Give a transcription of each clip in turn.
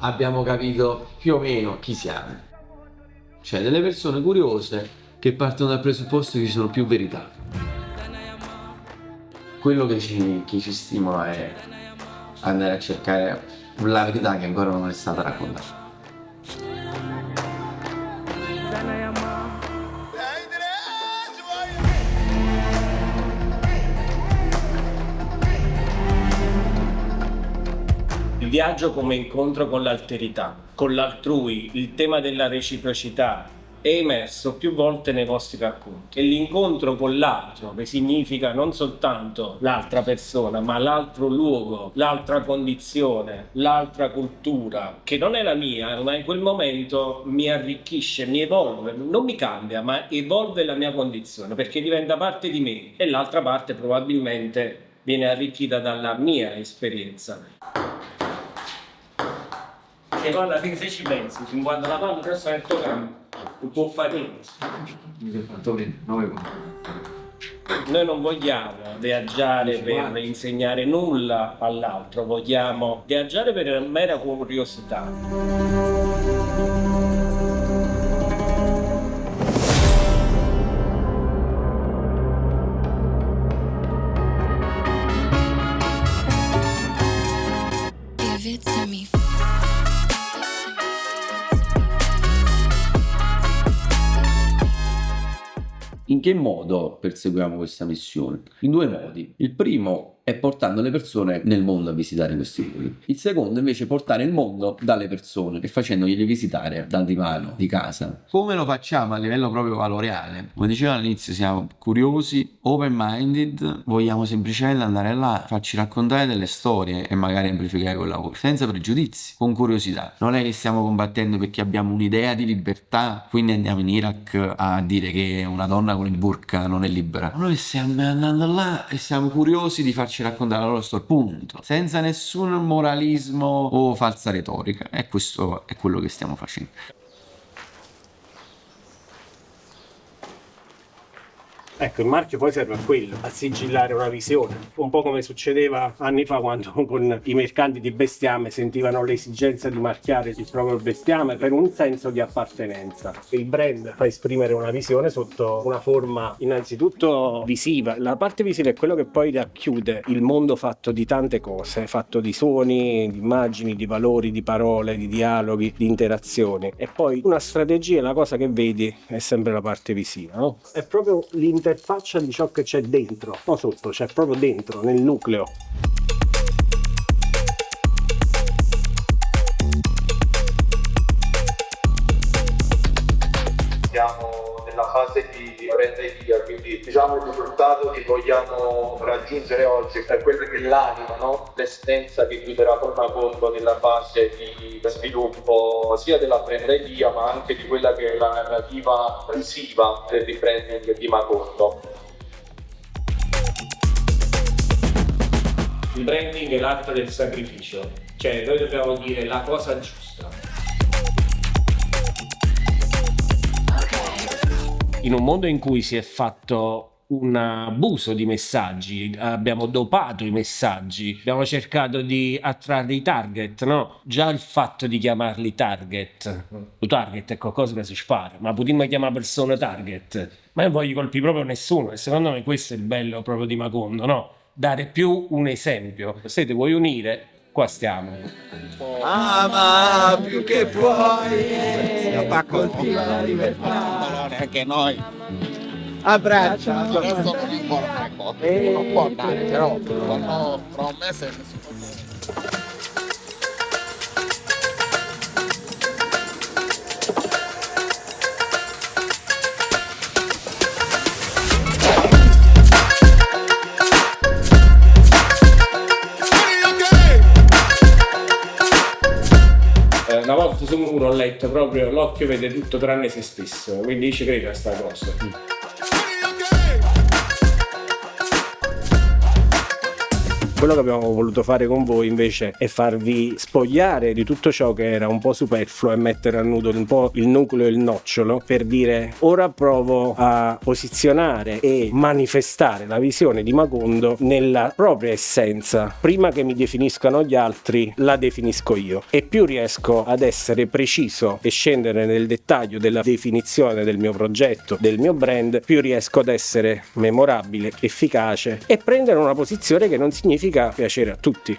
abbiamo capito più o meno chi siamo. Cioè delle persone curiose che partono dal presupposto che ci sono più verità. Quello che ci stimola è andare a cercare la verità che ancora non è stata raccontata. Il viaggio come incontro con l'alterità, con l'altrui, il tema della reciprocità è emerso più volte nei vostri racconti. E l'incontro con l'altro, che significa non soltanto l'altra persona, ma l'altro luogo, l'altra condizione, l'altra cultura, che non è la mia, ma in quel momento mi arricchisce, mi evolve, non mi cambia, ma evolve la mia condizione, perché diventa parte di me e l'altra parte probabilmente viene arricchita dalla mia esperienza. E poi alla fine se ci pensi, quando la palla resta nel tuo campo, non può fare niente. Noi non vogliamo viaggiare per insegnare nulla all'altro, vogliamo viaggiare per mera curiosità. Give it to me. In che modo perseguiamo questa missione? In due modi. Il primo è portando le persone nel mondo a visitare questi luoghi. Il secondo invece è portare il mondo dalle persone e facendoglieli visitare dal divano di casa. Come lo facciamo a livello proprio valoriale? Come dicevo all'inizio, siamo curiosi, open-minded, vogliamo semplicemente andare là, farci raccontare delle storie e magari amplificare quella voce, senza pregiudizi, con curiosità. Non è che stiamo combattendo perché abbiamo un'idea di libertà, quindi andiamo in Iraq a dire che una donna con il burqa non è libera. Noi stiamo andando là e siamo curiosi di farci raccontare la loro storia, punto, senza nessun moralismo o falsa retorica, e questo è quello che stiamo facendo. Ecco, il marchio poi serve a quello, a sigillare una visione, un po' come succedeva anni fa quando con i mercanti di bestiame sentivano l'esigenza di marchiare il proprio bestiame per un senso di appartenenza. Il brand fa esprimere una visione sotto una forma innanzitutto visiva. La parte visiva è quello che poi racchiude il mondo fatto di tante cose, fatto di suoni, di immagini, di valori, di parole, di dialoghi, di interazioni. E poi una strategia, la cosa che vedi è sempre la parte visiva, no? È proprio l'interfaccia di ciò che c'è dentro, non sotto, c'è proprio dentro, nel nucleo. Siamo nella fase di brand idea, quindi diciamo il risultato che vogliamo raggiungere oggi è quella che è l'anima, no? L'essenza che guiderà Tornaconto nella fase di sviluppo sia della brand idea ma anche di quella che è la narrativa visiva del rebranding di Macondo. Il branding è l'atto del sacrificio, cioè noi dobbiamo dire la cosa giusta. In un mondo in cui si è fatto un abuso di messaggi, abbiamo dopato i messaggi, abbiamo cercato di attrarre i target, no? Già il fatto di chiamarli target, lo target è qualcosa che si spara, ma potremmo chiamare persone target, ma io non voglio colpire proprio nessuno e secondo me questo è il bello proprio di Macondo, no? Dare più un esempio. Se ti vuoi unire, qua stiamo. Ama più che puoi, fa coltiva la libertà, anche noi. Abbraccia. Adesso non importa cosa, non può andare, però quando fra un mese si può. Una volta su uno ho letto proprio l'occhio vede tutto tranne se stesso, quindi ci credo a sta cosa. Quello che abbiamo voluto fare con voi invece è farvi spogliare di tutto ciò che era un po' superfluo e mettere a nudo un po' il nucleo e il nocciolo, per dire: ora provo a posizionare e manifestare la visione di Macondo nella propria essenza. Prima che mi definiscano gli altri, la definisco io, e più riesco ad essere preciso e scendere nel dettaglio della definizione del mio progetto, del mio brand, più riesco ad essere memorabile, efficace e prendere una posizione che non significa piacere a tutti.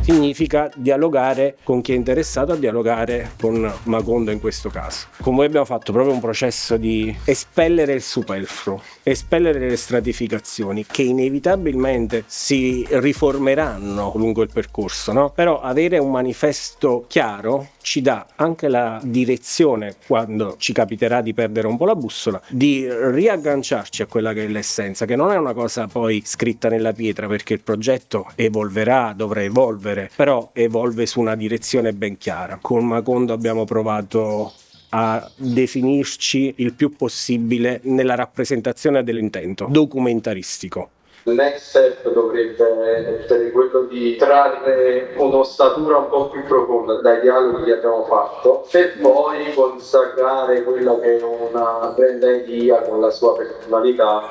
Significa dialogare con chi è interessato a dialogare con Macondo in questo caso. Con voi abbiamo fatto proprio un processo di espellere il superfluo, espellere le stratificazioni che inevitabilmente si riformeranno lungo il percorso, no? Però avere un manifesto chiaro ci dà anche la direzione, quando ci capiterà di perdere un po' la bussola, di riagganciarci a quella che è l'essenza, che non è una cosa poi scritta nella pietra, perché il progetto evolverà, dovrà evolvere, però evolve su una direzione ben chiara. Con Macondo abbiamo provato a definirci il più possibile nella rappresentazione dell'intento documentaristico. Il next step dovrebbe essere quello di trarre un'ossatura un po' più profonda dai dialoghi che abbiamo fatto, per poi consacrare quella che è una brand idea con la sua personalità.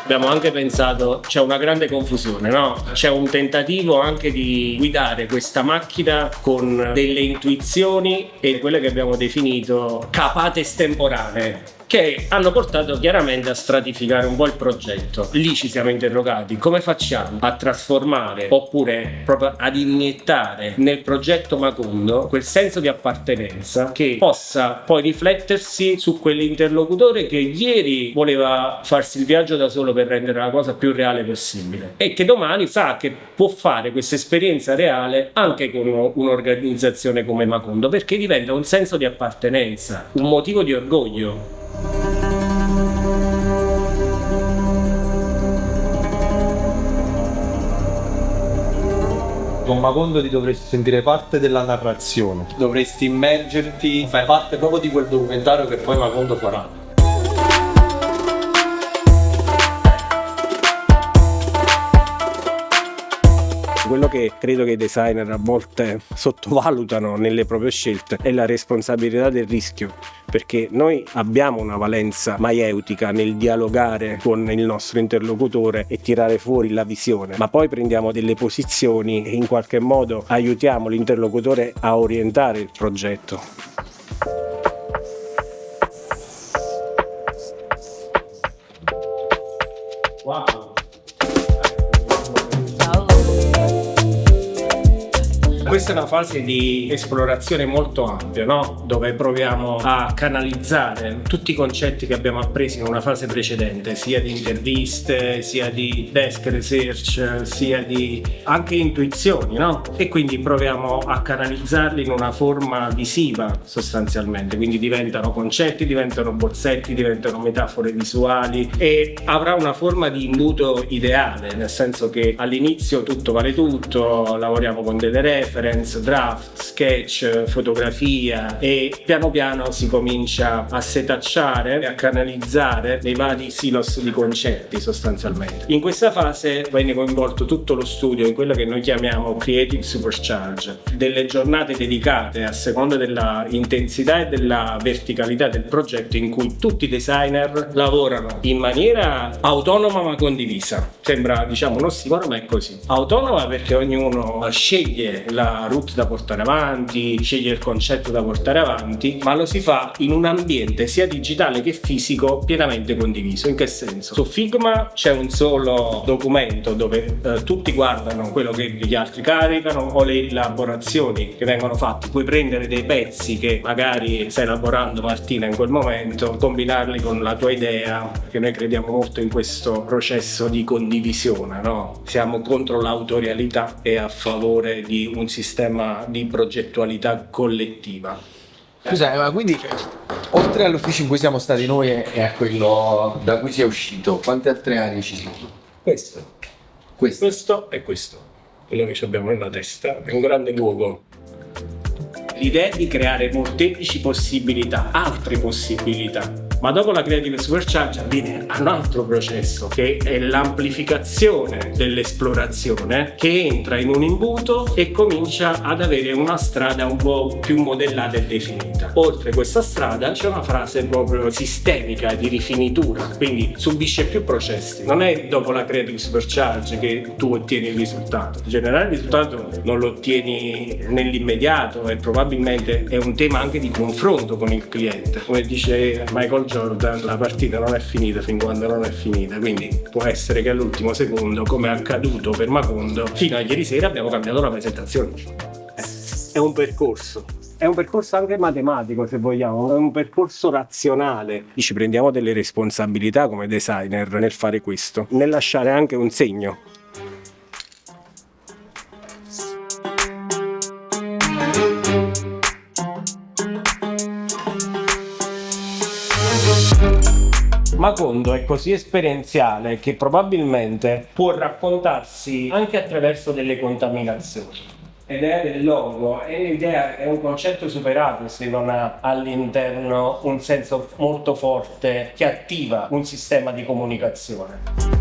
Abbiamo anche pensato, c'è una grande confusione, no? C'è un tentativo anche di guidare questa macchina con delle intuizioni e quelle che abbiamo definito capate estemporanee, che hanno portato chiaramente a stratificare un po' il progetto. Lì ci siamo interrogati: come facciamo a trasformare, oppure proprio ad iniettare nel progetto Macondo quel senso di appartenenza che possa poi riflettersi su quell'interlocutore che ieri voleva farsi il viaggio da solo per rendere la cosa più reale possibile, e che domani sa che può fare questa esperienza reale anche con un'organizzazione come Macondo, perché diventa un senso di appartenenza, un motivo di orgoglio. Con Macondo ti dovresti sentire parte della narrazione, dovresti immergerti, fai parte proprio di quel documentario che poi Macondo farà. Quello che credo che i designer a volte sottovalutano nelle proprie scelte è la responsabilità del rischio, perché noi abbiamo una valenza maieutica nel dialogare con il nostro interlocutore e tirare fuori la visione, ma poi prendiamo delle posizioni e in qualche modo aiutiamo l'interlocutore a orientare il progetto. Wow. Questa è una fase di esplorazione molto ampia, no? Dove proviamo a canalizzare tutti i concetti che abbiamo appreso in una fase precedente, sia di interviste, sia di desk research, sia di anche intuizioni, no? E quindi proviamo a canalizzarli in una forma visiva sostanzialmente, quindi diventano concetti, diventano bozzetti, diventano metafore visuali, e avrà una forma di imbuto ideale, nel senso che all'inizio tutto vale tutto, lavoriamo con delle reference, draft, sketch, fotografia, e piano piano si comincia a setacciare e a canalizzare nei vari silos di concetti sostanzialmente. In questa fase viene coinvolto tutto lo studio in quello che noi chiamiamo Creative Supercharge, delle giornate dedicate a seconda della intensità e della verticalità del progetto, in cui tutti i designer lavorano in maniera autonoma ma condivisa. Sembra, diciamo, un ossimoro, ma è così. Autonoma perché ognuno sceglie la route da portare avanti, sceglie il concetto da portare avanti, ma lo si fa in un ambiente sia digitale che fisico pienamente condiviso. In che senso? Su Figma c'è un solo documento dove tutti guardano quello che gli altri caricano o le elaborazioni che vengono fatte. Puoi prendere dei pezzi che magari stai elaborando, Martina, in quel momento, combinarli con la tua idea, che noi crediamo molto in questo processo di condivisione, no? Siamo contro l'autorialità e a favore di un sistema di progettualità collettiva. Scusa, ma quindi oltre all'ufficio in cui siamo stati noi e a quello da cui si è uscito, quante altre aree ci sono? Questo e questo, quello che abbiamo nella testa, è un grande luogo. l'idea è di creare molteplici possibilità, altre possibilità. Ma dopo la Creative Supercharge avviene un altro processo, che è l'amplificazione dell'esplorazione, che entra in un imbuto e comincia ad avere una strada un po' più modellata e definita. Oltre questa strada c'è una fase proprio sistemica di rifinitura, quindi subisce più processi. Non è dopo la Creative Supercharge che tu ottieni il risultato. In generale il risultato non lo ottieni nell'immediato e probabilmente è un tema anche di confronto con il cliente. Come dice Michael Jordan, la partita non è finita fin quando non è finita, quindi può essere che all'ultimo secondo, come è accaduto per Macondo, fino a ieri sera abbiamo cambiato la presentazione. È un percorso anche matematico, se vogliamo, è un percorso razionale. Ci prendiamo delle responsabilità come designer nel fare questo, nel lasciare anche un segno. Macondo è così esperienziale che probabilmente può raccontarsi anche attraverso delle contaminazioni. L'idea del logo è un concetto superato se non ha all'interno un senso molto forte che attiva un sistema di comunicazione.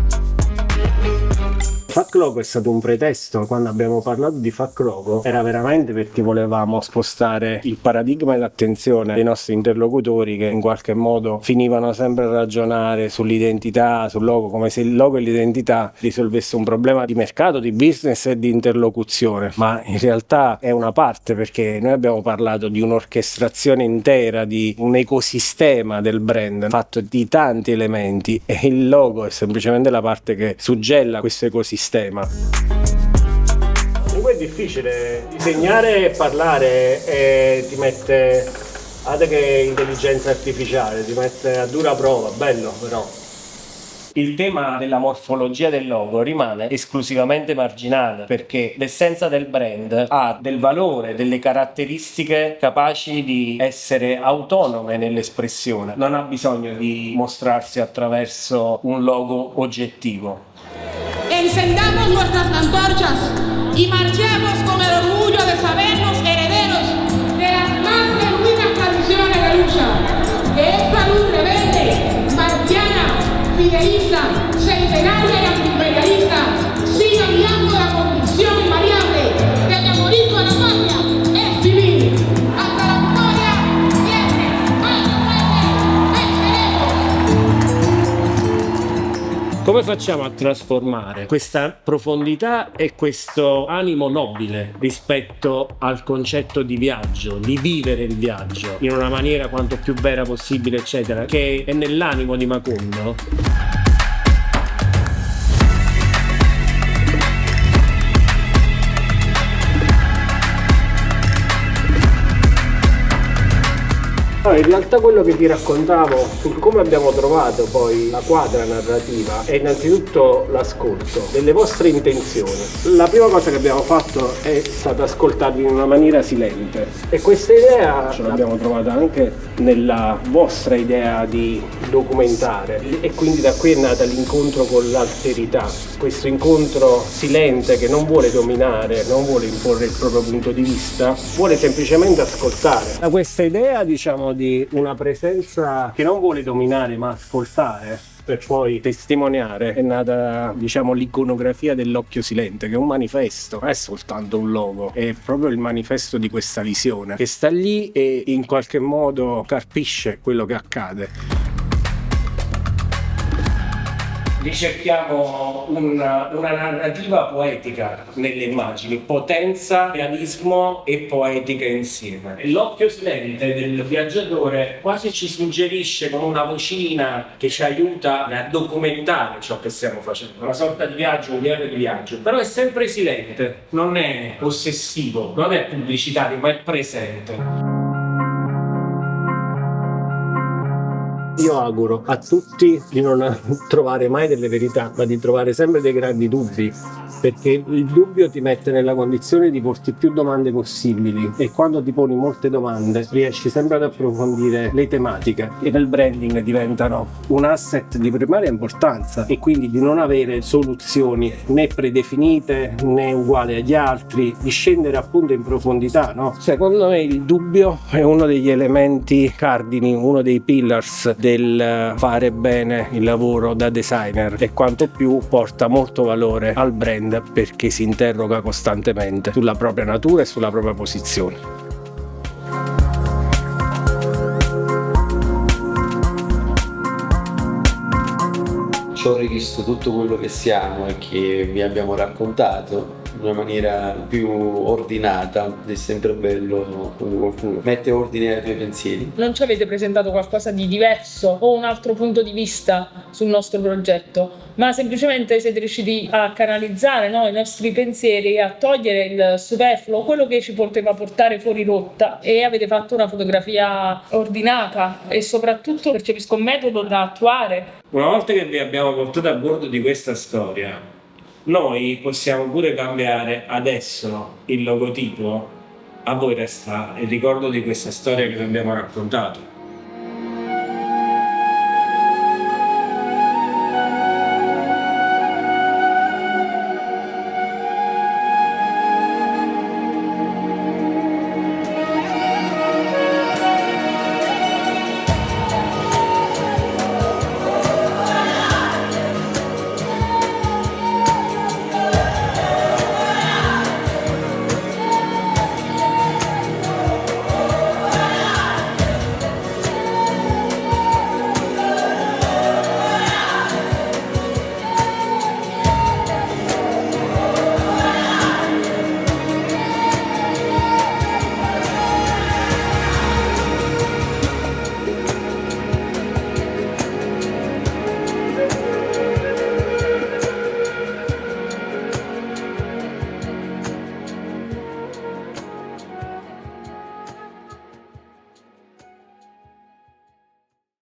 Fuck Logo è stato un pretesto. Quando abbiamo parlato di Fuck Logo era veramente perché volevamo spostare il paradigma e l'attenzione dei nostri interlocutori, che in qualche modo finivano sempre a ragionare sull'identità, sul logo, come se il logo e l'identità risolvesse un problema di mercato, di business e di interlocuzione, ma in realtà è una parte, perché noi abbiamo parlato di un'orchestrazione intera, di un ecosistema del brand fatto di tanti elementi, e il logo è semplicemente la parte che suggella questo ecosistema. Comunque è difficile disegnare e parlare, e ti mette, guarda che intelligenza artificiale, ti mette a dura prova, bello però. Il tema della morfologia del logo rimane esclusivamente marginale, perché l'essenza del brand ha del valore, delle caratteristiche capaci di essere autonome nell'espressione, non ha bisogno di mostrarsi attraverso un logo oggettivo. Encendamos nuestras antorchas y marchemos con el orgullo de sabernos herederos de las más genuinas tradiciones de lucha. Que esta luz rebelde, marciana, fidelista, centenaria y antiimperialista siga guiando la convicción invariable de que morir por la patria es vivir. Hasta la victoria, siempre, venceremos. Come facciamo a trasformare questa profondità e questo animo nobile rispetto al concetto di viaggio, di vivere il viaggio in una maniera quanto più vera possibile, eccetera, che è nell'animo di Macondo? In realtà quello che ti raccontavo su come abbiamo trovato poi la quadra narrativa è innanzitutto l'ascolto delle vostre intenzioni. La prima cosa che abbiamo fatto è stata ascoltarvi in una maniera silente, e questa idea ce l'abbiamo trovata anche nella vostra idea di documentare, e quindi da qui è nata l'incontro con l'alterità, questo incontro silente che non vuole dominare, non vuole imporre il proprio punto di vista, vuole semplicemente ascoltare. Da questa idea, diciamo, di una presenza che non vuole dominare ma ascoltare per poi testimoniare, è nata, diciamo, l'iconografia dell'occhio silente, che è un manifesto, non è soltanto un logo, è proprio il manifesto di questa visione che sta lì e in qualche modo carpisce quello che accade. Ricerchiamo una narrativa poetica nelle immagini, potenza, realismo e poetica insieme. L'occhio silente del viaggiatore quasi ci suggerisce con una vocina che ci aiuta a documentare ciò che stiamo facendo, una sorta di viaggio, un diario di viaggio, però è sempre silente, non è ossessivo, non è pubblicitario, ma è presente. Io auguro a tutti di non trovare mai delle verità, ma di trovare sempre dei grandi dubbi, perché il dubbio ti mette nella condizione di porti più domande possibili e quando ti poni molte domande riesci sempre ad approfondire le tematiche e nel branding diventano un asset di primaria importanza, e quindi di non avere soluzioni né predefinite né uguali agli altri, di scendere appunto in profondità, no? Secondo me il dubbio è uno degli elementi cardini, uno dei pillars del fare bene il lavoro da designer, e quanto più porta molto valore al brand perché si interroga costantemente sulla propria natura e sulla propria posizione. Ci ho rivisto tutto quello che siamo e che vi abbiamo raccontato in una maniera più ordinata. È sempre bello quando qualcuno mette ordine ai tuoi pensieri. Non ci avete presentato qualcosa di diverso o un altro punto di vista sul nostro progetto, ma semplicemente siete riusciti a canalizzare, no, i nostri pensieri, a togliere il superfluo, quello che ci poteva portare fuori rotta, e avete fatto una fotografia ordinata e soprattutto percepisco un metodo da attuare. Una volta che vi abbiamo portato a bordo di questa storia, noi possiamo pure cambiare adesso il logotipo. A voi resta il ricordo di questa storia che vi abbiamo raccontato.